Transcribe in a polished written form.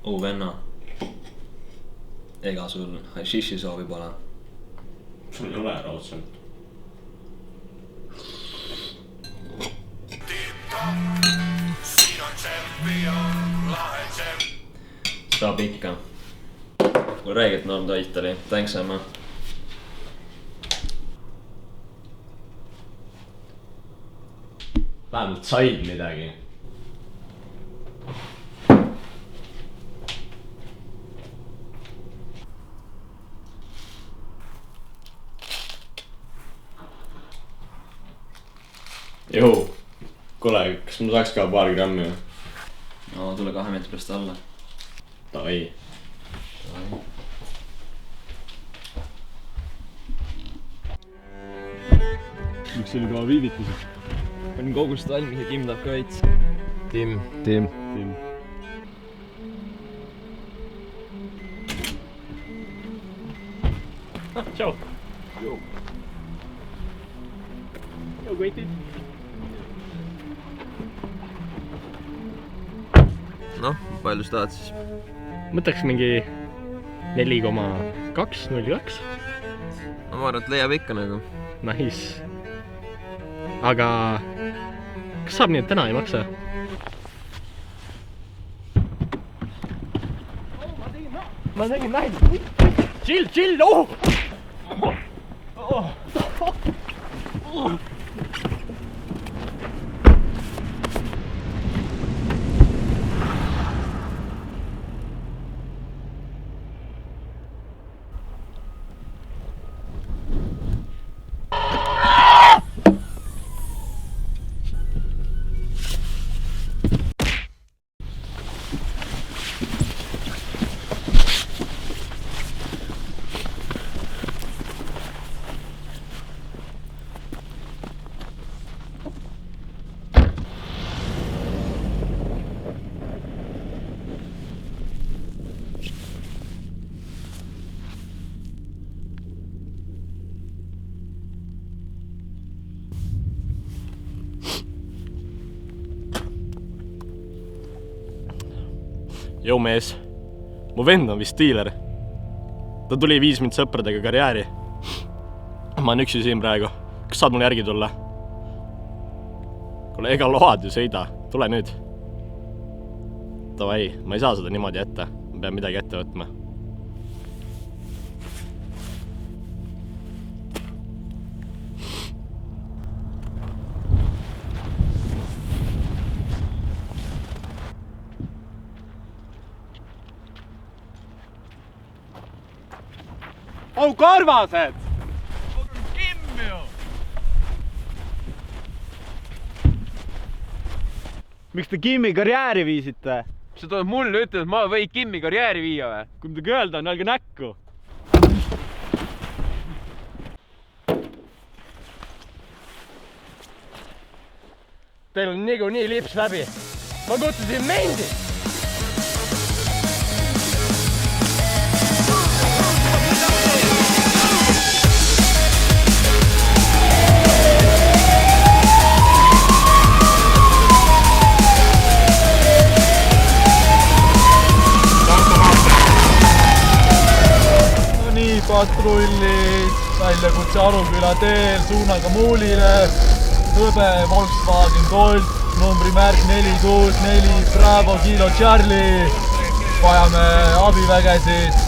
venna. Ega sul hašiši soovi pole? Sul ei ole raudselt. Saab ikka. Mul räägid norm toit oli. Thanks, Emma. Vähemalt said midagi. Joo, kuule, kas ma saaks ka paar grammi või? No, tule 2 meetri pärast alla. Davai. Miks oli ka viivitused? Panin kogust valmis ja Tim tahab ka veits. Tim. Tšau. Joo, Koitid. Noh, palju sa tahad siis? Mõtleks mingi 4,202. No ma arvan, et leiab ikka nagu. Nice. Aga kas saab nii, et täna ei maksa? Ma tegin näin. Chill, oh! Jou mees, mu vend on vist diiler. Ta tuli 5 mind sõpradega karjääri. Ma olen üksi siin praegu. Kas saad mulle järgi tulla? Kuule, ega load ju sõida. Tule nüüd. Davai, ma ei saa seda niimoodi ette. Ma pean midagi ette võtma. Au karvased! Miks te Kimi karjääri viisite? Sa tuled mulle ütled, et ma võin Kimi karjääri viia või? Kui midagi öelda on, öelge näkku. Teil on niikuinii lips läbi. Ma kutsusin mendi! Patrullis, väljakutse Aruküla teel, suunaga Muulile, Hõbe, Volkswagen Golf, numbrimärk 464, Bravo, Kilo, Charlie. Vajame abivägesid.